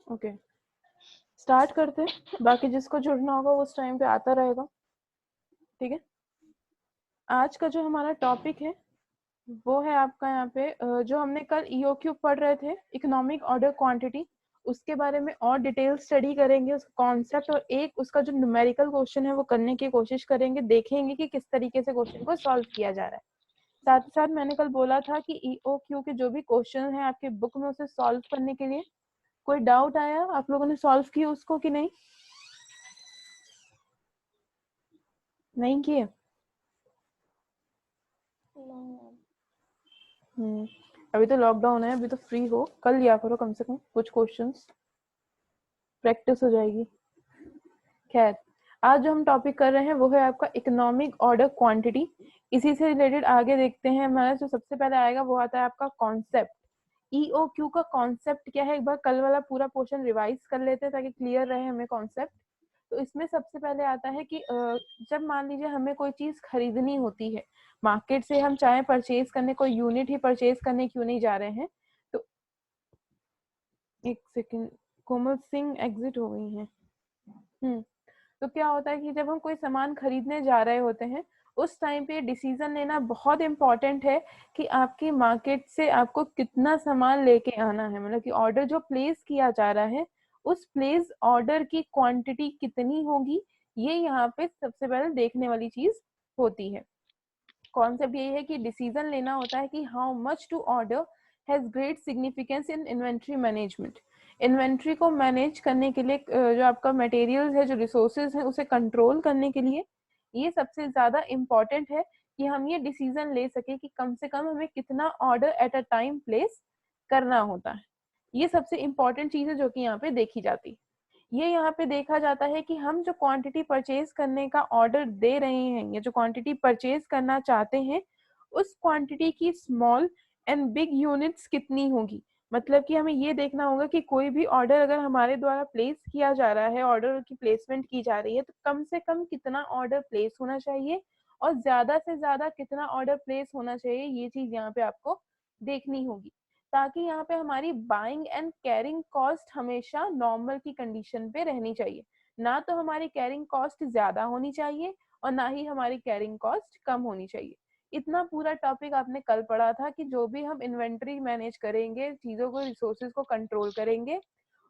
Okay, start करते हैं। बाकी जिसको जुड़ना होगा वो उस टाइम पे आता रहेगा, ठीक है। आज का जो हमारा टॉपिक है वो है आपका यहाँ पे जो हमने कल ईओक्यू पढ़ रहे थे, इकोनॉमिक ऑर्डर क्वांटिटी, उसके बारे में और डिटेल स्टडी करेंगे, उसका कॉन्सेप्ट और एक उसका जो न्यूमेरिकल क्वेश्चन है वो करने की कोशिश करेंगे, देखेंगे कि किस तरीके से क्वेश्चन को सॉल्व किया जा रहा है। साथ ही साथ मैंने कल बोला था कि ईओक्यू के जो भी क्वेश्चन है आपके बुक में, उसे सॉल्व करने के लिए कोई डाउट आया, आप लोगों ने सॉल्व किया उसको कि नहीं? नहीं किए? अभी तो लॉकडाउन है, अभी तो फ्री हो, कल लिया करो कम से कम कुछ क्वेश्चंस, प्रैक्टिस हो जाएगी। खैर, आज जो हम टॉपिक कर रहे हैं वो है आपका इकोनॉमिक ऑर्डर क्वांटिटी। इसी से रिलेटेड आगे देखते हैं। हमारा जो सबसे पहले आएगा वो आता है आपका कॉन्सेप्ट। ईओक्यू का कॉन्सेप्ट क्या है, एक बार कल वाला पूरा पोर्शन रिवाइज कर लेते हैं ताकि क्लियर रहे हमें कॉन्सेप्ट। तो इसमें सबसे पहले आता है कि जब मान लीजिए हमें कोई चीज खरीदनी होती है मार्केट से, हम चाहे परचेज करने, कोई यूनिट ही परचेज करने क्यों नहीं जा रहे हैं, तो एक सेकेंड, कोमल सिंह एग्जिट हो गई हैं। तो क्या होता है कि जब हम कोई सामान खरीदने जा रहे होते हैं उस टाइम पे डिसीजन लेना बहुत इंपॉर्टेंट है कि आपकी मार्केट से आपको कितना सामान लेके आना है, मतलब कि ऑर्डर जो प्लेस किया जा रहा है उस प्लेस ऑर्डर की क्वांटिटी कितनी होगी, ये यहाँ पे सबसे पहले देखने वाली चीज होती है। कॉन्सेप्ट यही है कि डिसीजन लेना होता है कि how much to order has great significance in inventory management. Inventory को मैनेज करने के लिए जो आपका मटेरियल्स है, जो रिसोर्सेज है, उसे कंट्रोल करने के लिए ये सबसे ज्यादा इम्पोर्टेंट है कि हम ये डिसीजन ले सके कि कम से कम हमें कितना order at a time place करना होता है। ये सबसे इम्पोर्टेंट चीज है जो कि यहाँ पे देखी जाती है। ये यहाँ पे देखा जाता है कि हम जो क्वांटिटी परचेज करने का ऑर्डर दे रहे हैं या जो क्वांटिटी परचेज करना चाहते हैं उस क्वांटिटी की स्मॉल एंड बिग यूनिट्स कितनी होगी। मतलब कि हमें ये देखना होगा कि कोई भी ऑर्डर अगर हमारे द्वारा प्लेस किया जा रहा है, ऑर्डर की प्लेसमेंट की जा रही है, तो कम से कम कितना ऑर्डर प्लेस होना चाहिए और ज्यादा से ज्यादा कितना ऑर्डर प्लेस होना चाहिए, ये चीज यहाँ पे आपको देखनी होगी, ताकि यहाँ पे हमारी बाइंग एंड कैरिंग कॉस्ट हमेशा नॉर्मल की कंडीशन पे रहनी चाहिए। ना तो हमारी कैरिंग कॉस्ट ज्यादा होनी चाहिए और ना ही हमारी कैरिंग कॉस्ट कम होनी चाहिए। इतना पूरा टॉपिक आपने कल पढ़ा था कि जो भी हम इन्वेंट्री मैनेज करेंगे, चीजों को, रिसोर्सेज को कंट्रोल करेंगे,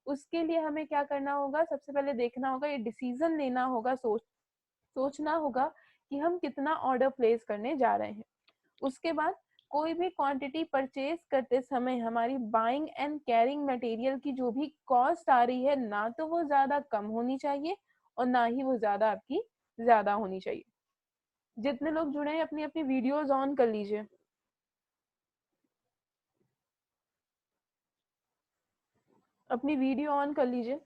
उसके लिए हमें क्या करना होगा, सबसे पहले देखना होगा, ये डिसीजन लेना होगा, सोचना होगा कि हम कितना ऑर्डर प्लेस करने जा रहे हैं। उसके बाद कोई भी क्वांटिटी परचेज करते समय हमारी बाइंग एंड कैरिंग मटेरियल की जो भी कॉस्ट आ रही है, ना तो वो ज्यादा कम होनी चाहिए और ना ही वो ज्यादा आपकी ज्यादा होनी चाहिए। जितने लोग जुड़े हैं अपनी अपनी वीडियोस ऑन कर लीजिए, अपनी वीडियो ऑन कर लीजिए।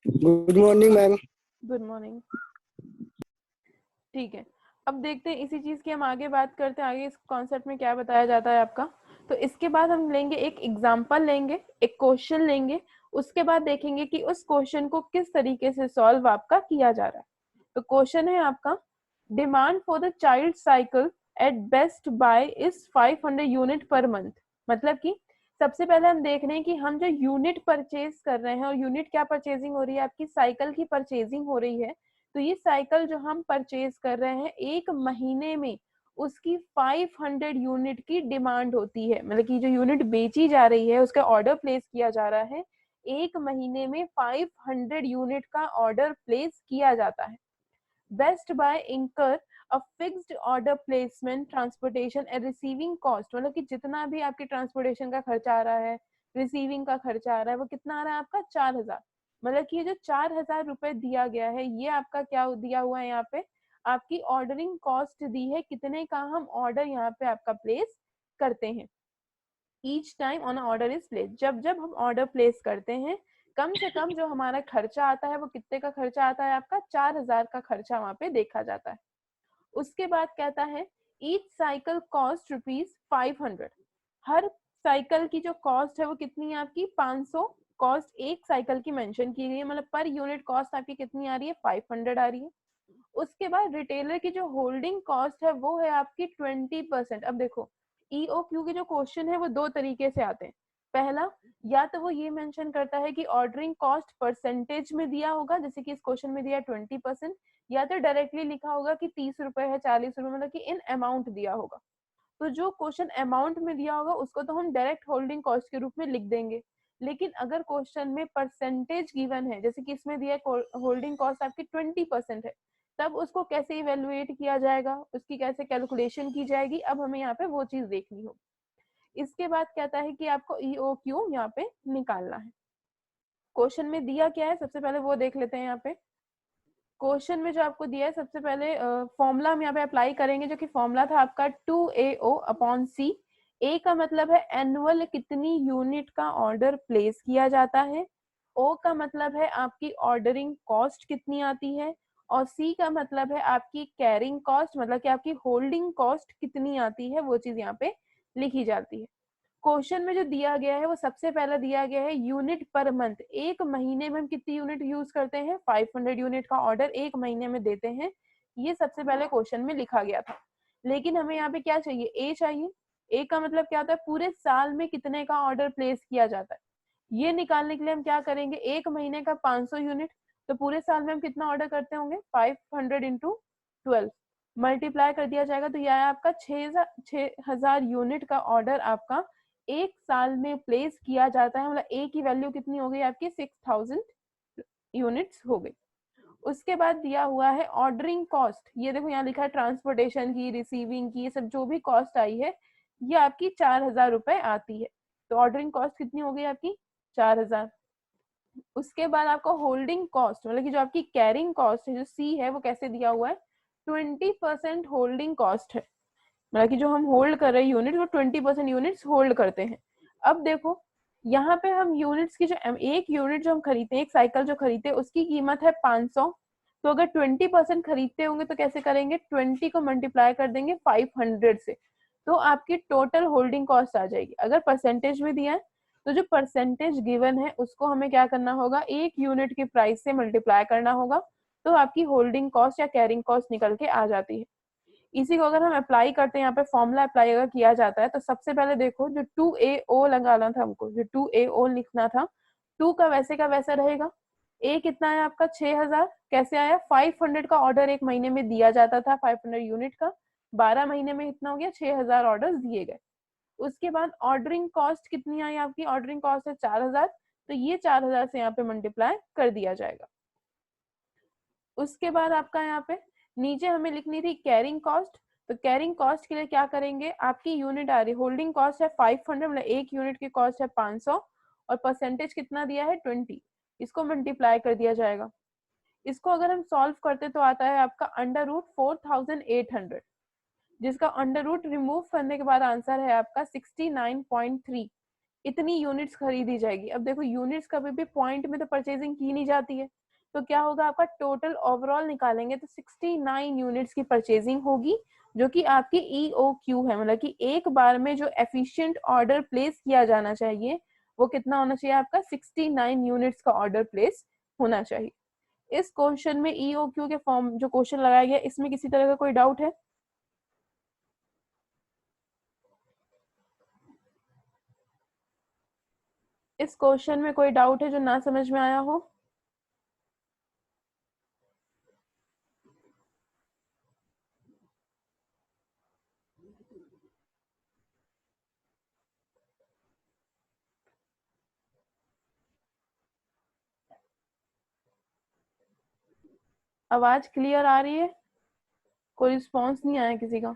Good morning ma'am. Good morning. ठीक है, अब देखते हैं इसी चीज की हम आगे बात करते हैं, आगे इस कॉन्सेप्ट में क्या बताया जाता है आपका। तो इसके बाद हम लेंगे एक एग्जाम्पल, लेंगे एक क्वेश्चन लेंगे, उसके बाद देखेंगे कि उस क्वेश्चन को किस तरीके से सॉल्व आपका किया जा रहा है। तो क्वेश्चन है आपका, demand for the child cycle at best buy is 500 unit per month. मतलब कि सबसे पहले हम देख रहे हैं कि हम जो यूनिट परचेज कर रहे हैं, और यूनिट क्या परचेजिंग हो रही है, आपकी साइकिल की परचेजिंग हो रही है। तो ये साइकिल जो हम परचेज कर रहे हैं एक महीने में, उसकी 500 यूनिट की डिमांड होती है। मतलब कि जो यूनिट बेची जा रही है, उसका ऑर्डर प्लेस किया जा रहा है, एक महीने में 500 यूनिट का ऑर्डर प्लेस किया जाता है। बेस्ट बाय इंकर a fixed order placement transportation and receiving cost. मतलब कि जितना भी आपके ट्रांसपोर्टेशन का खर्चा आ रहा है, रिसीविंग का खर्चा आ रहा है, वो कितना आ रहा है आपका 4000। मतलब कि ये जो 4000 रुपए दिया गया है, ये आपका क्या दिया हुआ है, यहाँ पे आपकी ऑर्डरिंग कॉस्ट दी है, कितने का हम ऑर्डर यहाँ पे आपका प्लेस करते हैं। Each time on order is place, जब जब हम ऑर्डर प्लेस करते हैं, कम से कम जो हमारा खर्चा आता है वो कितने का खर्चा आता है, आपका 4000 का खर्चा वहां पे देखा जाता है। उसके बाद कहता है ईच साइकिल कॉस्ट ₹500। हर साइकिल की जो कॉस्ट है वो कितनी है आपकी 500। कॉस्ट एक साइकिल की मेंशन की गई है, मतलब पर यूनिट कॉस्ट आपकी कितनी आ रही है, 500 आ रही है। उसके बाद रिटेलर की जो होल्डिंग कॉस्ट है वो है आपकी 20%। अब देखो ईओक्यू के जो क्वेश्चन है वो दो तरीके से आते हैं। पहला, या तो वो ये मेंशन करता है कि ऑर्डरिंग कॉस्ट परसेंटेज में दिया होगा, जैसे कि इस क्वेश्चन में दिया 20%, या तो डायरेक्टली लिखा होगा कि 30 रुपए है, 40 रुपए, मतलब कि इन अमाउंट दिया होगा। तो जो क्वेश्चन अमाउंट में दिया होगा उसको तो हम डायरेक्ट होल्डिंग कॉस्ट के रूप में लिख देंगे। लेकिन अगर क्वेश्चन में परसेंटेज गिवन है, जैसे कि इसमें दिया होल्डिंग कॉस्ट आपकी 20% है, तब उसको कैसे इवेलुएट किया जाएगा, उसकी कैसे कैलकुलेशन की जाएगी, अब हमें यहाँ पे वो चीज देखनी होगी। इसके बाद कहता है कि आपको ईओक्यू यहाँ पे निकालना है। क्वेश्चन में दिया क्या है सबसे पहले वो देख लेते हैं। यहाँ पे क्वेश्चन में जो आपको दिया है, सबसे पहले फॉर्मूला हम यहाँ पे अप्लाई करेंगे, जो कि फॉर्मूला था आपका 2AO/C। ए का मतलब है एनुअल कितनी यूनिट का ऑर्डर प्लेस किया जाता है, ओ का मतलब है आपकी ऑर्डरिंग कॉस्ट कितनी आती है, और सी का मतलब है आपकी कैरिंग कॉस्ट, मतलब कि आपकी होल्डिंग कॉस्ट कितनी आती है, वो चीज यहाँ पे लिखी जाती है। क्वेश्चन में जो दिया गया है वो सबसे पहला दिया गया है यूनिट पर मंथ। एक महीने में हम कितनी यूनिट यूज करते हैं, 500 यूनिट का ऑर्डर एक महीने में देते हैं, ये सबसे पहले क्वेश्चन में लिखा गया था। लेकिन हमें यहाँ पे क्या चाहिए, ए चाहिए। ए का मतलब क्या होता है, पूरे साल में कितने का ऑर्डर प्लेस किया जाता है। ये निकालने के लिए हम क्या करेंगे, एक महीने का 500 यूनिट, तो पूरे साल में हम कितना ऑर्डर करते होंगे, 500 इंटू 12 मल्टीप्लाई कर दिया जाएगा, तो यह है आपका 6000 यूनिट का ऑर्डर आपका एक साल में प्लेस किया जाता है। मतलब ए की वैल्यू कितनी हो गई आपकी, 6000 यूनिट्स हो गई। उसके बाद दिया हुआ है ऑर्डरिंग कॉस्ट, ये देखो यहाँ लिखा है ट्रांसपोर्टेशन की, रिसीविंग की, ये सब जो भी कॉस्ट आई है ये आपकी 4000 रुपए आती है। तो ऑर्डरिंग कॉस्ट कितनी हो गई आपकी, 4000। उसके बाद आपको होल्डिंग कॉस्ट, मतलब कि जो आपकी कैरिंग कॉस्ट है, जो सी है, वो कैसे दिया हुआ है, 20% होल्डिंग कॉस्ट है। मतलब कि जो हम होल्ड कर रहे हैं यूनिट, वो 20% यूनिट्स होल्ड करते हैं। अब देखो यहाँ पे हम यूनिट्स की जो एक यूनिट जो हम खरीदते हैं, एक साइकिल जो खरीदते हैं, उसकी कीमत है 500। तो अगर 20% खरीदते होंगे तो कैसे करेंगे, 20 को मल्टीप्लाई कर देंगे 500 से, तो आपकी टोटल होल्डिंग कॉस्ट आ जाएगी। अगर परसेंटेज में दिया है तो जो परसेंटेज गिवन है उसको हमें क्या करना होगा, एक यूनिट की प्राइस से मल्टीप्लाई करना होगा, तो आपकी होल्डिंग कॉस्ट या कैरिंग कॉस्ट निकल के आ जाती है। इसी को अगर हम अप्लाई करते हैं, यहाँ पे फॉर्मूला अप्लाई अगर किया जाता है, तो सबसे पहले देखो जो 2AO लगाना था हमको, जो 2AO लिखना था, 2 का वैसे का वैसा रहेगा। ए कितना है आपका, 6000, कैसे आया, 500 का ऑर्डर एक महीने में दिया जाता था, 500 यूनिट का, 12 महीने में इतना हो गया, 6000 ऑर्डर दिए गए। उसके बाद ऑर्डरिंग कॉस्ट कितनी आई आपकी, ऑर्डरिंग कॉस्ट है 4000, तो ये 4000 से यहाँ पे मल्टीप्लाई कर दिया जाएगा। उसके बाद आपका यहाँ पे नीचे हमें लिखनी थी कैरिंग कॉस्ट। तो कैरिंग कॉस्ट के लिए क्या करेंगे, आपकी यूनिट आ रही, होल्डिंग कॉस्ट है 500, मतलब एक यूनिट की कॉस्ट है 500, और परसेंटेज कितना दिया है 20, इसको मल्टीप्लाई कर दिया जाएगा। इसको अगर हम सॉल्व करते तो आता है आपका अंडर रूट 4800, जिसका अंडर रूट रिमूव करने के बाद आंसर है आपका 69.3। इतनी यूनिट्स खरीदी जाएगी। अब देखो यूनिट्स कभी भी पॉइंट में तो परचेजिंग की नहीं जाती है, तो क्या होगा आपका टोटल ओवरऑल निकालेंगे तो 69 यूनिट्स की परचेजिंग होगी, जो कि आपकी ईओक्यू है। मतलब कि एक बार में जो एफिशिएंट ऑर्डर प्लेस किया जाना चाहिए वो कितना होना चाहिए आपका, 69 यूनिट्स का ऑर्डर प्लेस होना चाहिए। इस क्वेश्चन में ईओक्यू के फॉर्म जो क्वेश्चन लगाया गया, इसमें किसी तरह का कोई डाउट है? इस क्वेश्चन में कोई डाउट है जो ना समझ में आया हो? आवाज क्लियर आ रही है? कोई रिस्पॉन्स नहीं आया किसी का?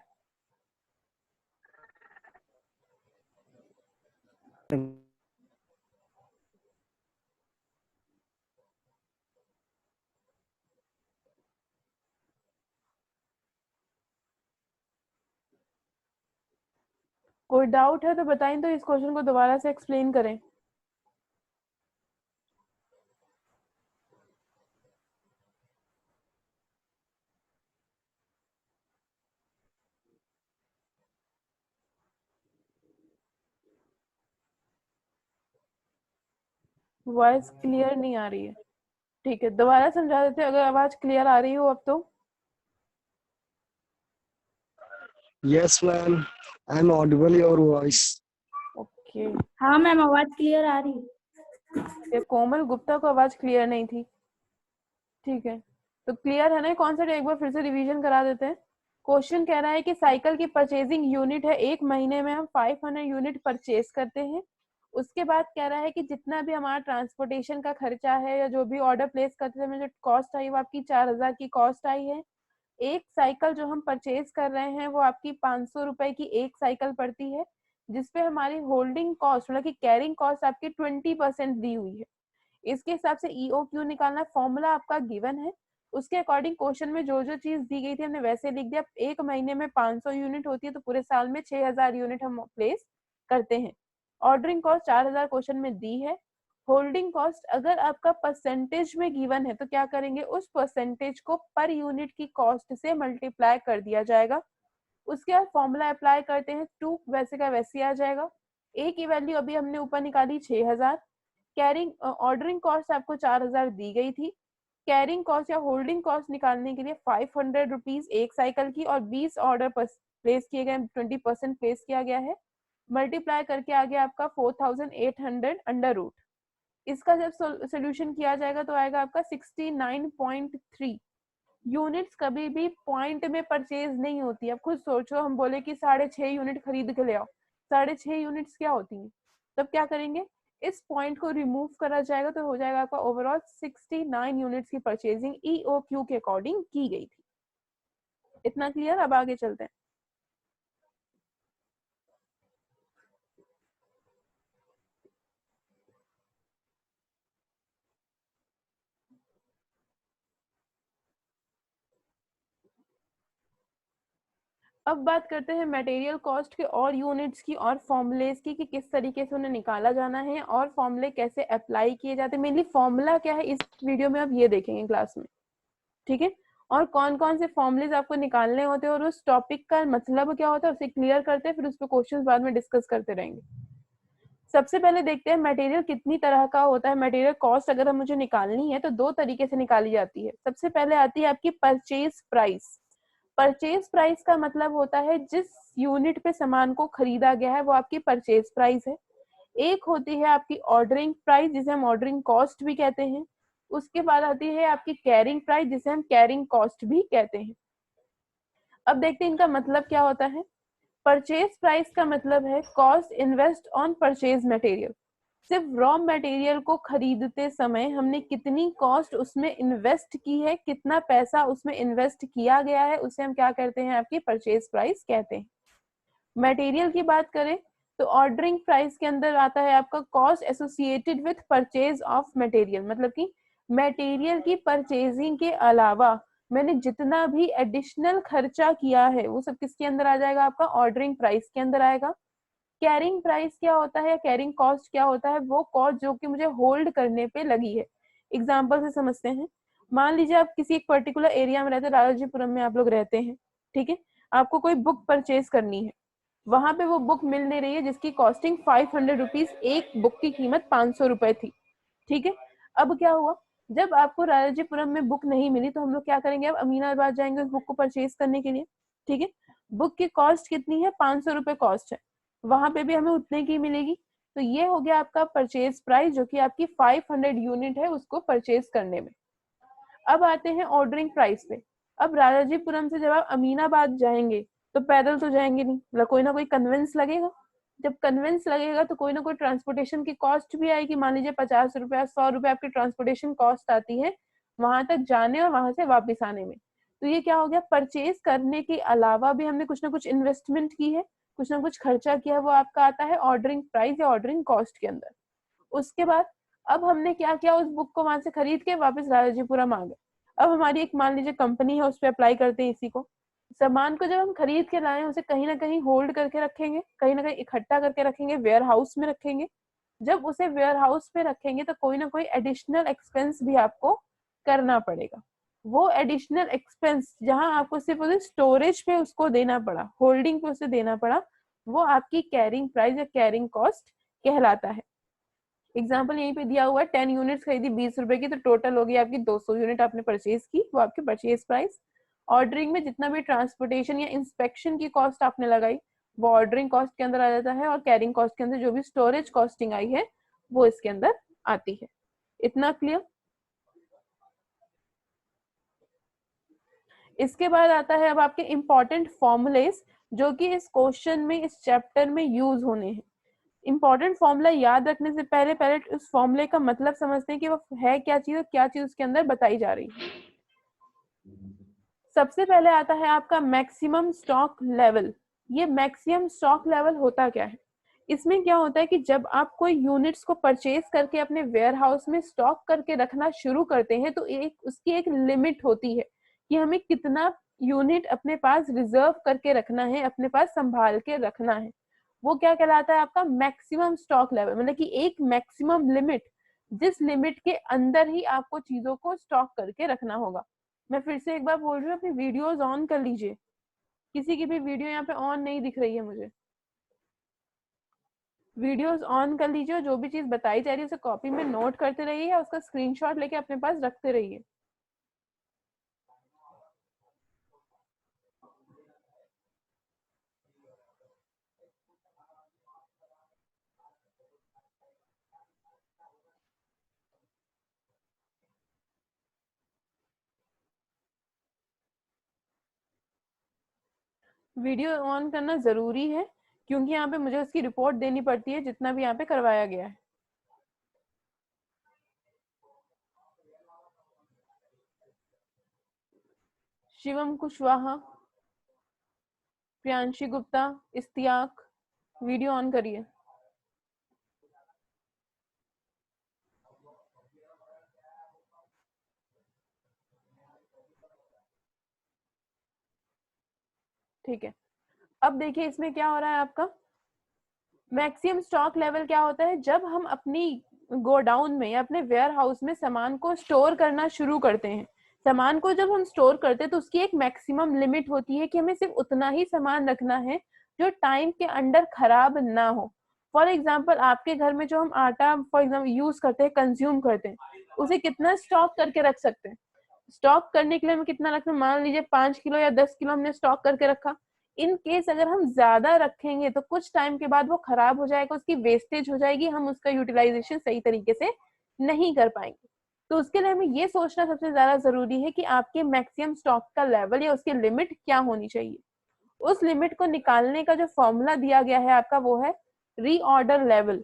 कोई डाउट है तो बताएं, तो इस क्वेश्चन को दोबारा से एक्सप्लेन करें। वॉइस क्लियर नहीं आ रही है। ठीक है, दोबारा समझा देते हैं, अगर आवाज क्लियर आ रही हो अब तो। Yes, ma'am. I'm audible your voice. Okay. हाँ मैम, आवाज क्लियर आ रही है। ये कोमल गुप्ता को आवाज क्लियर नहीं थी। ठीक है, तो क्लियर है ना कॉन्सेप्ट? एक बार फिर से रिवीजन करा देते हैं। क्वेश्चन कह रहा है कि साइकिल की परचेजिंग यूनिट है, एक महीने में हम 500 यूनिट परचेज करते हैं। उसके बाद कह रहा है कि जितना भी हमारा ट्रांसपोर्टेशन का खर्चा है या जो भी ऑर्डर प्लेस करते समय जो कॉस्ट आई वो आपकी 4000 की कॉस्ट आई है। एक साइकिल जो हम परचेज कर रहे हैं वो आपकी 500 रुपए की एक साइकिल पड़ती है, जिसपे हमारी होल्डिंग कॉस्ट मतलब कि कैरिंग कॉस्ट आपकी 20% दी हुई है। इसके हिसाब से ईओक्यू निकालना, फॉर्मूला आपका गिवन है। उसके अकॉर्डिंग क्वेश्चन में जो जो चीज दी गई थी हमने वैसे लिख दिया। एक महीने में 500 यूनिट होती है तो पूरे साल में 6000 यूनिट हम प्लेस करते हैं। ऑर्डरिंग कॉस्ट 4000 क्वेश्चन में दी है। होल्डिंग कॉस्ट अगर आपका परसेंटेज में गिवन है तो क्या करेंगे, उस परसेंटेज को पर यूनिट की कॉस्ट से मल्टीप्लाई कर दिया जाएगा। उसके बाद फॉर्मूला अप्लाई करते हैं, 2 वैसे का वैसे आ जाएगा। ए की वैल्यू अभी हमने ऊपर निकाली 6000। कैरिंग ऑर्डरिंग कॉस्ट आपको 4000 दी गई थी। कैरिंग कॉस्ट या होल्डिंग कॉस्ट निकालने के लिए 500 रुपीज एक साइकिल की और 20 ऑर्डर प्लेस किए गए, 20% प्लेस किया गया है। मल्टीप्लाई करके आ गया आपका 4800 अंडर रूट। इसका जब सोल्यूशन किया जाएगा तो आएगा आपका 69.3। यूनिट्स कभी भी पॉइंट में परचेज नहीं होती। अब खुद सोचो, हम बोले कि 6.5 यूनिट खरीद के ले आओ, 6.5 यूनिट्स क्या होती हैं? तब क्या करेंगे, इस पॉइंट को रिमूव करा जाएगा तो हो जाएगा आपका ओवरऑल 69 यूनिट्स की परचेजिंग ईओक्यू के अकॉर्डिंग की गई थी। इतना क्लियर? अब आगे चलते हैं। अब बात करते हैं मटेरियल कॉस्ट के और यूनिट्स की और फॉर्मुलेस की कि किस तरीके से उन्हें निकाला जाना है और फॉर्मूले कैसे अप्लाई किए जाते हैं। मेनली फॉर्मूला क्या है इस वीडियो में आप ये देखेंगे क्लास में, ठीक है। और कौन कौन से फॉर्मुलेज आपको निकालने होते हैं और उस टॉपिक का मतलब क्या होता है उसे क्लियर करते हैं, फिर उस पर क्वेश्चंस बाद में डिस्कस करते रहेंगे। सबसे पहले देखते हैं मटेरियल कितनी तरह का होता है। मटेरियल कॉस्ट अगर हम मुझे निकालनी है तो दो तरीके से निकाली जाती है। सबसे पहले आती है आपकी परचेज प्राइस। परचेज प्राइस का मतलब होता है जिस यूनिट पे सामान को खरीदा गया है वो आपकी परचेज प्राइस है। एक होती है आपकी ऑर्डरिंग प्राइस जिसे हम ऑर्डरिंग कॉस्ट भी कहते हैं। उसके बाद आती है आपकी कैरिंग प्राइस जिसे हम कैरिंग कॉस्ट भी कहते हैं। अब देखते हैं इनका मतलब क्या होता है। परचेज प्राइस का मतलब है cost invest on purchase material. सिर्फ रॉ मटेरियल को खरीदते समय हमने कितनी कॉस्ट उसमें इन्वेस्ट की है, कितना पैसा उसमें इन्वेस्ट किया गया है, उसे हम क्या कहते हैं, आपकी परचेज प्राइस कहते हैं। मटेरियल की बात करें तो ऑर्डरिंग प्राइस के अंदर आता है आपका cost associated with purchase of material. मतलब कि मटेरियल की परचेजिंग के अलावा मैंने जितना भी एडिशनल खर्चा किया है वो सब किसके अंदर आ जाएगा, आपका ऑर्डरिंग प्राइस के अंदर आएगा। कैरिंग प्राइस क्या होता है या कैरिंग कॉस्ट क्या होता है, वो कॉस्ट जो कि मुझे होल्ड करने पे लगी है। एग्जाम्पल से समझते हैं। मान लीजिए आप किसी एक पर्टिकुलर एरिया में रहते हैं, राजाजीपुरम में आप लोग रहते हैं, ठीक है। आपको कोई बुक परचेज करनी है, वहां पे वो बुक मिल नहीं रही है जिसकी कॉस्टिंग 500 रुपीज, एक बुक की कीमत 500 रुपए थी, ठीक है। अब क्या हुआ, जब आपको राजाजीपुरम में बुक नहीं मिली तो हम लोग क्या करेंगे, अब अमीनाबाद जाएंगे उस बुक को परचेज करने के लिए, ठीक है। बुक की कॉस्ट कितनी है, 500 रुपए कॉस्ट है, वहां पे भी हमें उतने की मिलेगी। तो ये हो गया आपका परचेज प्राइस जो कि आपकी 500 यूनिट है उसको परचेज करने में। अब आते हैं ऑर्डरिंग प्राइस पे। अब राजाजीपुरम से जब आप अमीनाबाद जाएंगे तो पैदल तो जाएंगे नहीं, मतलब कोई ना कोई कन्वेंस लगेगा। जब कन्वेंस लगेगा तो कोई ना कोई ट्रांसपोर्टेशन की कॉस्ट भी आएगी। मान लीजिए 50 रुपया 100 रुपया आपकी ट्रांसपोर्टेशन कॉस्ट आती है वहां तक जाने और वहां से वापस आने में। तो ये क्या हो गया, परचेज करने के अलावा भी हमने कुछ ना कुछ इन्वेस्टमेंट की है, कुछ ना कुछ खर्चा किया, वो आपका आता है ऑर्डरिंग प्राइस या ऑर्डरिंग कॉस्ट के अंदर। उसके बाद अब हमने क्या किया, उस बुक को वहां से खरीद के वापस राजाजीपुरम आ गए। अब हमारी एक मान लीजिए कंपनी है, उस पर अप्लाई करते हैं इसी को। सामान को जब हम खरीद के लाए उसे कहीं ना कहीं होल्ड करके रखेंगे, कहीं ना कहीं इकट्ठा करके रखेंगे, वेयर हाउस में रखेंगे। जब उसे वेयर हाउस पे रखेंगे तो कोई ना कोई एडिशनल एक्सपेंस भी आपको करना पड़ेगा। वो एडिशनल एक्सपेंस जहां आपको सिर्फ उसे स्टोरेज पे उसको देना पड़ा, होल्डिंग पे उसे देना पड़ा, वो आपकी कैरिंग प्राइस या कैरिंग कॉस्ट कहलाता है। एग्जाम्पल यहीं पे दिया हुआ है, 10 यूनिट्स खरीदी 20 रुपए की, तो टोटल होगी आपकी 200 यूनिट आपने परचेज की, वो आपकी परचेज प्राइस। ऑर्डरिंग में जितना भी ट्रांसपोर्टेशन या इंस्पेक्शन की कॉस्ट आपने लगाई वो ऑर्डरिंग कॉस्ट के अंदर आ जाता है, और कैरिंग कॉस्ट के अंदर जो भी स्टोरेज कॉस्टिंग आई है वो इसके अंदर आती है। इतना क्लियर? इसके बाद आता है अब आपके इंपॉर्टेंट फॉर्मूलेस जो कि इस क्वेश्चन में, इस चैप्टर में यूज होने हैं। इंपॉर्टेंट फॉर्मूला याद रखने से पहले पहले उस फॉर्मूले का मतलब समझते हैं कि वो है क्या चीज और क्या चीज उसके अंदर बताई जा रही है। सबसे पहले आता है आपका मैक्सिमम स्टॉक लेवल। ये मैक्सिमम स्टॉक लेवल होता क्या है? इसमें क्या होता है कि जब आप कोई यूनिट्स को परचेज करके अपने वेयर हाउस में स्टॉक करके रखना शुरू करते हैं तो उसकी एक लिमिट होती है कि हमें कितना यूनिट अपने पास रिजर्व करके रखना है, अपने पास संभाल के रखना है। वो क्या कहलाता है? आपका मैक्सिमम स्टॉक लेवल, मतलब कि एक मैक्सिमम लिमिट, जिस लिमिट के अंदर ही आपको चीजों को स्टॉक करके रखना होगा। मैं फिर से एक बार बोल रही हूँ, अपनी वीडियोस ऑन कर लीजिए। किसी की भी वीडियो यहाँ पे ऑन नहीं दिख रही है मुझे। वीडियोस ऑन कर लीजिए और जो भी चीज बताई जा रही है उसे कॉपी में नोट करते रहिए या उसका स्क्रीनशॉट लेके अपने पास रखते रहिए। वीडियो ऑन करना जरूरी है क्योंकि यहाँ पे मुझे उसकी रिपोर्ट देनी पड़ती है जितना भी यहाँ पे करवाया गया है। शिवम कुशवाहा, प्रियांशी गुप्ता, इस्तियाक, वीडियो ऑन करिए। ठीक है, अब देखिए इसमें क्या हो रहा है आपका मैक्सिमम स्टॉक लेवल। क्या होता है? जब हम अपनी गोडाउन में या अपने वेयर हाउस में सामान को स्टोर करना शुरू करते हैं, सामान को जब हम स्टोर करते हैं तो उसकी एक मैक्सिमम लिमिट होती है कि हमें सिर्फ उतना ही सामान रखना है जो टाइम के अंदर खराब ना हो। फॉर एग्जाम्पल आपके घर में जो हम आटा फॉर एग्जाम्पल यूज करते हैं, कंज्यूम करते हैं, उसे कितना स्टॉक करके रख सकते हैं? स्टॉक करने के लिए हमें कितना रखना, मान लीजिए 5 किलो या 10 किलो हमने स्टॉक करके रखा। इन केस अगर हम ज्यादा रखेंगे तो कुछ टाइम के बाद वो खराब हो जाएगा, उसकी वेस्टेज हो जाएगी, हम उसका यूटिलाइजेशन सही तरीके से नहीं कर पाएंगे। तो उसके लिए हमें ये सोचना सबसे ज्यादा जरूरी है कि आपके मैक्सिमम स्टॉक का लेवल या उसकी लिमिट क्या होनी चाहिए। उस लिमिट को निकालने का जो फॉर्मूला दिया गया है आपका वो है रीऑर्डर लेवल।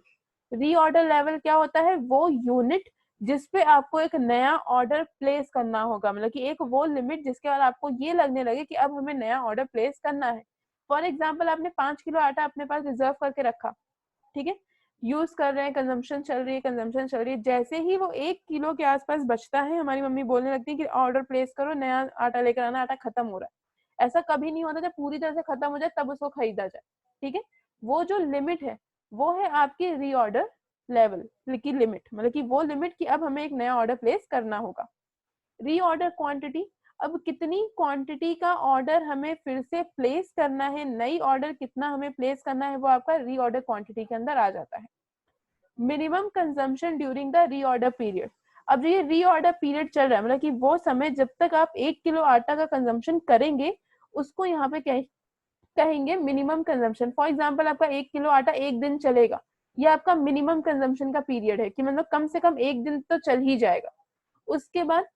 रीऑर्डर लेवल क्या होता है? वो यूनिट जिसपे आपको एक नया ऑर्डर प्लेस करना होगा, मतलब कि एक वो लिमिट जिसके बाद आपको ये लगने लगे कि अब हमें नया ऑर्डर प्लेस करना है। फॉर एग्जाम्पल आपने 5 किलो आटा अपने पास रिजर्व करके रखा, ठीक है, यूज कर रहे हैं, कंजम्पशन चल रही है, कंजम्पशन चल रही है। जैसे ही वो 1 किलो के आसपास बचता है, हमारी मम्मी बोलने लगती है कि ऑर्डर प्लेस करो, नया आटा लेकर आना, आटा खत्म हो रहा है। ऐसा कभी नहीं होता जब पूरी तरह से खत्म हो जाए तब उसको खरीदा जाए, ठीक है। वो जो लिमिट है वो है आपकी रीऑर्डर लेवल की लिमिट, मतलब कि वो लिमिट कि अब हमें एक नया ऑर्डर प्लेस करना होगा। रीऑर्डर क्वांटिटी, अब कितनी क्वांटिटी का ऑर्डर हमें फिर से प्लेस करना है, नई ऑर्डर कितना हमें प्लेस करना है, वो आपका रीऑर्डर क्वांटिटी के अंदर आ जाता है। Minimum consumption during the reorder period, अब जो ये रीऑर्डर पीरियड चल रहा है, मतलब कि वो समय जब तक आप 1 किलो आटा का कंजम्पशन करेंगे उसको यहाँ पे कहेंगे मिनिमम कंजम्पशन। फॉर एग्जाम्पल आपका 1 किलो आटा 1 दिन चलेगा, ये आपका मिनिमम कंजम्पशन का पीरियड है कि मतलब कम से कम 1 दिन तो चल ही जाएगा। उसके बाद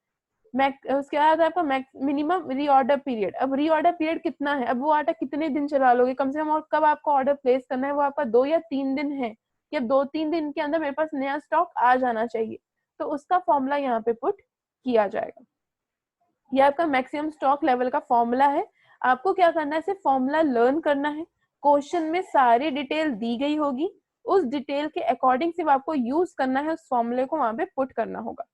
उसके बाद आपका मिनिमम रीऑर्डर पीरियड। अब रीऑर्डर पीरियड कितना है? अब वो आटा कितने दिन चला लोगे कम से कम, और कब आपको ऑर्डर प्लेस करना है, वो आपका 2 या 3 दिन है कि अब 2-3 दिन के अंदर मेरे पास नया स्टॉक आ जाना चाहिए। तो उसका फॉर्मूला यहाँ पे पुट किया जाएगा। ये आपका मैक्सिमम स्टॉक लेवल का फॉर्मूला है। आपको क्या करना है, सिर्फ फॉर्मूला लर्न करना है। क्वेश्चन में सारी डिटेल दी गई होगी, उस डिटेल के अकॉर्डिंग सिर्फ आपको यूज करना है, उस फॉर्मूले को वहां पे पुट करना होगा।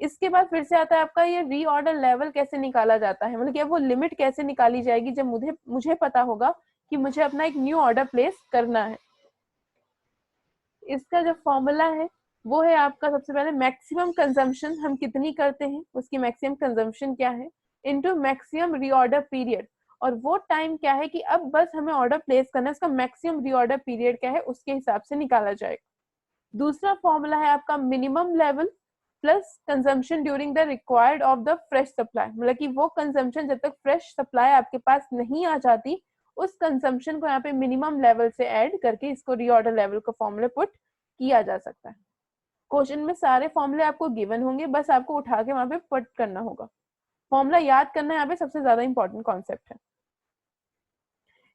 इसके बाद फिर से आता है आपका ये रीऑर्डर लेवल कैसे निकाला जाता है, मतलब कि वो लिमिट कैसे निकाली जाएगी जब मुझे पता होगा कि मुझे अपना एक न्यू ऑर्डर प्लेस करना है। इसका जो फॉर्मूला है वो है आपका सबसे पहले मैक्सिमम कंजम्पशन, हम कितनी करते हैं उसकी मैक्सिमम कंजम्पशन क्या है, इनटू मैक्सिमम रीऑर्डर पीरियड, और वो टाइम क्या है कि अब बस हमें ऑर्डर प्लेस करना है, उसका मैक्सिमम रीऑर्डर पीरियड क्या है उसके हिसाब से निकाला जाएगा। दूसरा फॉर्मूला है आपका minimum level, plus consumption during the required of the fresh supply, मतलब कि वो कंजम्पशन जब तक फ्रेश सप्लाई आपके पास नहीं आ जाती उस कंजम्पशन को यहाँ पे मिनिमम लेवल से ऐड करके इसको रीऑर्डर लेवल का फॉर्मूला पुट किया जा सकता है। क्वेश्चन में सारे फॉर्मूले आपको गिवन होंगे, बस आपको उठा के वहां पे पुट करना होगा। फॉर्मूला याद करना यहाँ पे सबसे ज्यादा इंपॉर्टेंट कॉन्सेप्ट है।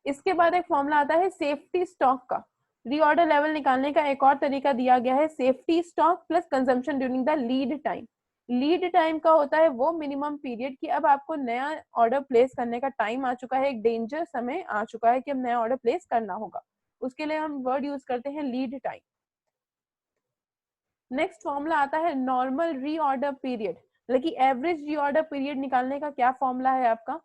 इसके बाद एक फॉर्मूला आता है सेफ्टी स्टॉक का। रीऑर्डर लेवल निकालने का एक और तरीका दिया गया है safety stock plus consumption during the lead time. Lead time का होता है वो मिनिमम पीरियड कि अब आपको नया ऑर्डर प्लेस करने का टाइम आ चुका है, एक डेंजर समय आ चुका है कि अब नया ऑर्डर प्लेस करना होगा, उसके लिए हम वर्ड यूज करते हैं लीड टाइम। नेक्स्ट फॉर्मूला आता है नॉर्मल रीऑर्डर पीरियड, मतलब कि एवरेज रीऑर्डर पीरियड निकालने का क्या फॉर्मूला है आपका,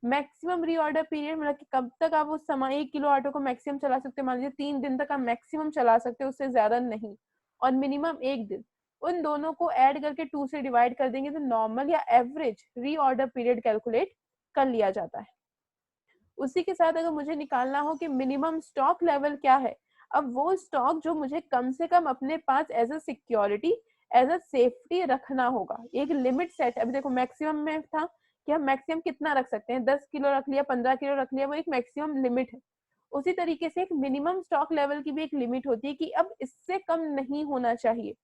मैक्सिमम रीऑर्डर पीरियड, मतलब कि कब तक आप उस समय 1 किलो आटे को मैक्सिमम चला सकते हैं, मान लीजिए 3 दिन तक आप मैक्सिमम चला सकते हो, उससे ज्यादा नहीं, और मिनिमम 1 दिन, उन दोनों को ऐड करके 2 से डिवाइड कर देंगे तो नॉर्मल या एवरेज रीऑर्डर पीरियड कैलकुलेट कर लिया जाता है। उसी के साथ अगर मुझे निकालना हो कि मिनिमम स्टॉक लेवल क्या है, अब वो स्टॉक जो मुझे कम से कम अपने पास as a security as a safety रखना होगा, एक लिमिट सेट। अभी देखो मैक्सिमम में था कि हम मैक्सिमम कितना रख सकते हैं, 10 किलो रख लिया, 15 किलो रख लिया, वो एक मैक्सिमम लिमिट है। उसी तरीके से एक मिनिमम स्टॉक लेवल की भी एक लिमिट होती है कि अब इससे कम नहीं होना चाहिए,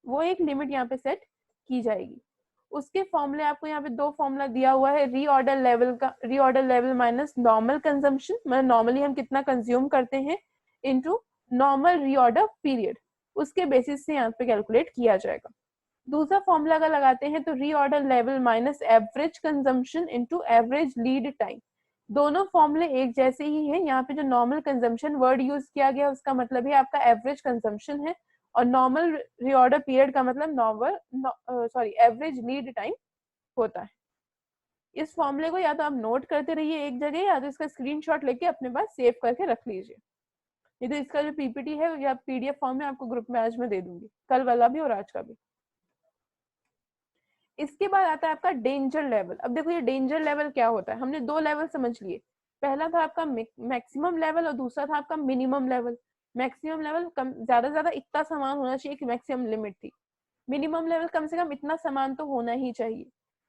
वो एक लिमिट यहाँ पे सेट की जाएगी। उसके फॉर्मूले आपको यहाँ पे 2 फॉर्मूला दिया हुआ है रीऑर्डर लेवल का, reorder level minus normal consumption, मतलब नॉर्मली हम कितना कंज्यूम करते हैं, इनटू नॉर्मल रीऑर्डर पीरियड, उसके बेसिस से यहाँ पे कैलकुलेट किया जाएगा। दूसरा फॉर्मूला अगर लगाते हैं तो reorder level minus average consumption into average lead time. दोनों फॉर्मूले एक जैसे ही हैं, यहाँ पे जो नॉर्मल कंजम्पशन वर्ड यूज किया गया उसका मतलब है आपका एवरेज कंजम्पशन है, और नॉर्मल रीऑर्डर पीरियड का मतलब नॉर्मल एवरेज लीड टाइम होता है। इस फॉर्मूले को या तो आप नोट करते रहिए एक जगह, या तो इसका स्क्रीनशॉट लेके अपने पास सेव करके रख लीजिए। ये तो इसका जो पीपीटी है या पीडीएफ फॉर्म में आपको ग्रुप में आज मैं दे दूंगी, कल वाला भी और आज का भी। इसके बाद आता है आपका डेंजर लेवल। अब देखो ये डेंजर लेवल क्या होता है, हमने 2 लेवल समझ लिए, पहला था आपका मैक्सिमम लेवल और दूसरा था आपका मिनिमम लेवल। मैक्सिमम लेवल कम ज्यादा ज्यादा इतना सामान होना चाहिए कि मैक्सिमम लिमिट थी, मिनिमम लेवल कम से कम इतना सामान तो होना ही चाहिए।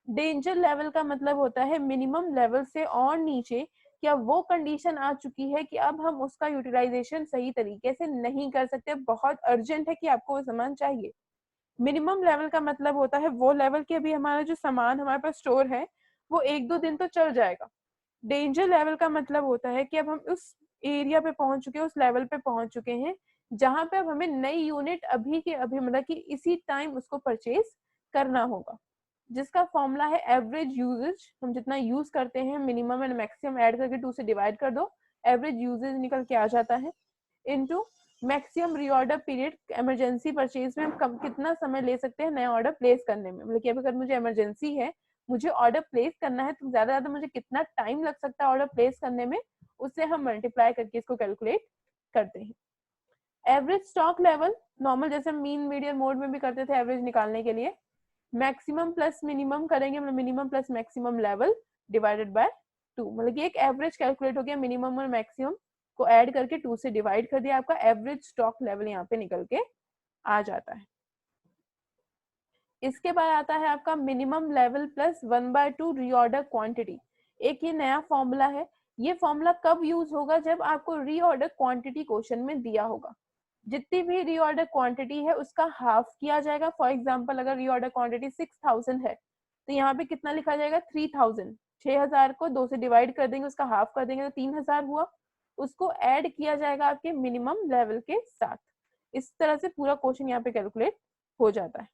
डेंजर लेवल का मतलब होता है मिनिमम लेवल से और नीचे क्या वो कंडीशन आ चुकी है कि अब हम उसका यूटिलाइजेशन सही तरीके से नहीं कर सकते, बहुत अर्जेंट है कि आपको वो सामान चाहिए। मिनिमम लेवल का मतलब होता है वो लेवल कि अभी हमारा जो सामान हमारे पास स्टोर है वो 1-2 दिन तो चल जाएगा। डेंजर लेवल का मतलब होता है कि अब हम उस एरिया पे पहुंच चुके हैं, उस लेवल पे पहुंच चुके हैं जहां पे अब हमें नई यूनिट अभी के अभी मतलब कि इसी टाइम उसको परचेज करना होगा, जिसका फॉर्मूला है एवरेज यूजेज। हम जितना यूज करते हैं मिनिमम एंड मैक्सिमम ऐड करके 2 से डिवाइड कर दो, एवरेज यूजेज निकल के आ जाता है, into maximum reorder period. Emergency purchase में हम कितना समय ले सकते हैं नया ऑर्डर प्लेस करने में, मतलब कि अगर मुझे इमरजेंसी है, मुझे ऑर्डर प्लेस करना है, तो ज्यादा ज्यादा मुझे कितना टाइम लग सकता है ऑर्डर प्लेस करने में, उससे हम मल्टीप्लाई करके इसको कैलकुलेट करते हैं। एवरेज स्टॉक लेवल नॉर्मल जैसे मीन मीडियन मोड में भी करते थे एवरेज निकालने के लिए, मैक्सिमम प्लस मिनिमम करेंगे, मतलब minimum plus maximum level divided by 2, मतलब कि एक एवरेज कैलकुलेट हो गया, मिनिमम और मैक्सिमम को ऐड करके 2 से डिवाइड कर दिया, आपका एवरेज स्टॉक लेवल यहाँ पे निकल के आ जाता है। इसके बाद आता है आपका minimum level plus 1/2 reorder quantity. एक ये नया फॉर्मूला है, ये फॉर्मूला कब यूज होगा, जब आपको रीऑर्डर क्वांटिटी क्वेश्चन में दिया होगा, जितनी भी रीऑर्डर क्वांटिटी है उसका हाफ किया जाएगा। फॉर एग्जांपल अगर रीऑर्डर क्वांटिटी 6000 है तो यहाँ पे कितना लिखा जाएगा 3000, 6000 को 2 से डिवाइड कर देंगे, उसका हाफ कर देंगे तो 3000 हुआ, उसको ऐड किया जाएगा आपके मिनिमम लेवल के साथ। इस तरह से पूरा क्वेश्चन यहाँ पे कैलकुलेट हो जाता है।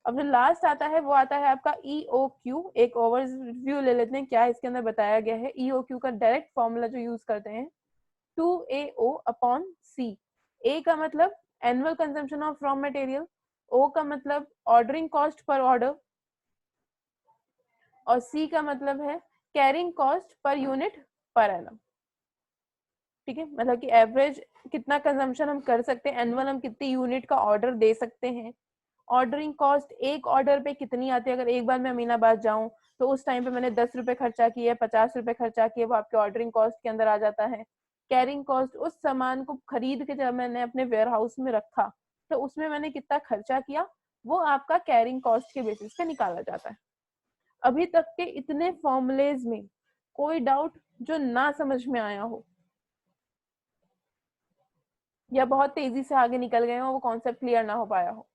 अब जो लास्ट आता है वो आता है आपका EOQ। एक ओवरव्यू ले लेते हैं क्या इसके अंदर बताया गया है। EOQ का डायरेक्ट फॉर्मूला जो यूज करते हैं 2AO/C। ए का मतलब annual consumption of raw material, O का मतलब ऑर्डरिंग कॉस्ट पर ऑर्डर, और सी का मतलब है carrying cost per unit per annum. ठीक है, मतलब कि एवरेज कितना कंजम्पशन हम कर सकते हैं, एनुअल हम कितनी यूनिट का ऑर्डर दे सकते हैं, ऑर्डरिंग कॉस्ट एक ऑर्डर पे कितनी आती है। अगर एक बार मैं अमीनाबाद जाऊं तो उस टाइम पे मैंने 10 रुपए खर्चा किए, 50 रुपए खर्चा किए, वो आपके ऑर्डरिंग कॉस्ट के अंदर आ जाता है। कैरिंग कॉस्ट उस सामान को खरीद के जब मैंने अपने वेयर हाउस में रखा तो उसमें मैंने कितना खर्चा किया, वो आपका कैरिंग कॉस्ट के बेसिस पे निकाला जाता है। अभी तक के इतने फॉर्मूलेज में कोई डाउट जो ना समझ में आया हो या बहुत तेजी से आगे निकल गए हो, वो कॉन्सेप्ट क्लियर ना हो पाया हो?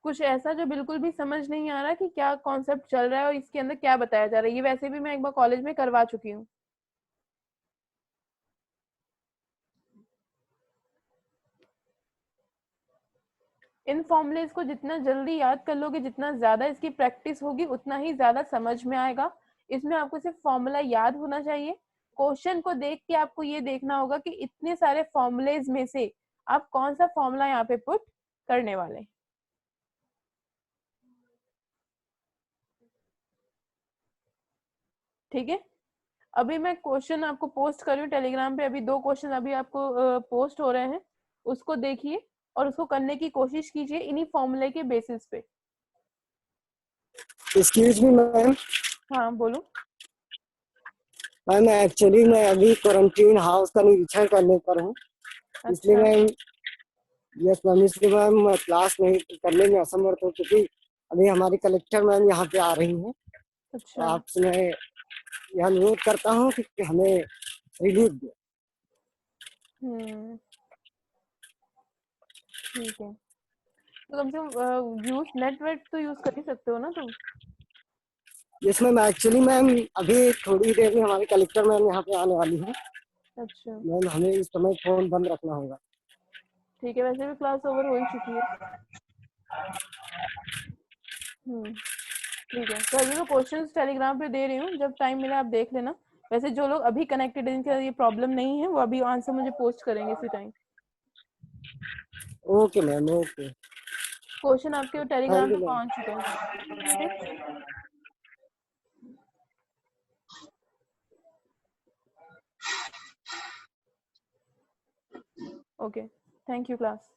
कुछ ऐसा जो बिल्कुल भी समझ नहीं आ रहा कि क्या कॉन्सेप्ट चल रहा है और इसके अंदर क्या बताया जा रहा है? ये वैसे भी मैं एक बार कॉलेज में करवा चुकी हूँ। इन फॉर्मूलेज को जितना जल्दी याद कर लोगे, जितना ज्यादा इसकी प्रैक्टिस होगी, उतना ही ज्यादा समझ में आएगा। इसमें आपको सिर्फ फॉर्मूला याद होना चाहिए। क्वेश्चन को देख के आपको ये देखना होगा कि इतने सारे फॉर्मूलेज में से आप कौन सा फॉर्मूला यहाँ पे पुट करने वाले हैं। ठीक है, अभी मैं क्वेश्चन आपको पोस्ट कर रही हूँ टेलीग्राम पे। अभी 2 क्वेश्चन अभी आपको पोस्ट हो रहे हैं, उसको देखिए और उसको करने की कोशिश कीजिए इन्हीं फॉर्मूले के बेसिस पे। Excuse me ma'am. हाँ बोलो। मैम एक्चुअली मैं अभी क्वारंटीन हाउस का निरीक्षण करने पर हूँ, इसलिए अच्छा मैं यस मैम, इसलिए मैम मैं क्लास नहीं करने में असमर्थ हूँ, क्योंकि अभी हमारी कलेक्टर मैम यहाँ पे आ रही हैं। तो अच्छा। आपसे मैं यह अनुरोध करता हूँ कि हमें रिलीफ दें। ठीक है, तो कम से कम यूज नेटवर्क तो यूज कर ही सकते हो ना तुम? यस मैम, एक्चुअली मैम अभी थोड़ी देर में हमारी कलेक्टर मैम यहाँ पे आने वाली हैं। अच्छा मैम हमें इस समय फोन बंद रखना होगा। ठीक है, वैसे भी क्लास ओवर हो ही चुकी है। ठीक है, तो अभी मैं क्वेश्चंस टेलीग्राम पे दे रही हूँ, जब टाइम मिले आप देख लेना। वैसे जो लोग अभी कनेक्टेड हैं, जिनके ये प्रॉब्लम नहीं है, वो अभी आंसर मुझे पोस्ट करेंगे इसी time. Okay ma'am, okay. Question आपके टेलीग्राम थैंक यू पे मैम। पहुंच चुके हैं। ठीक, ओके, थैंक यू क्लास।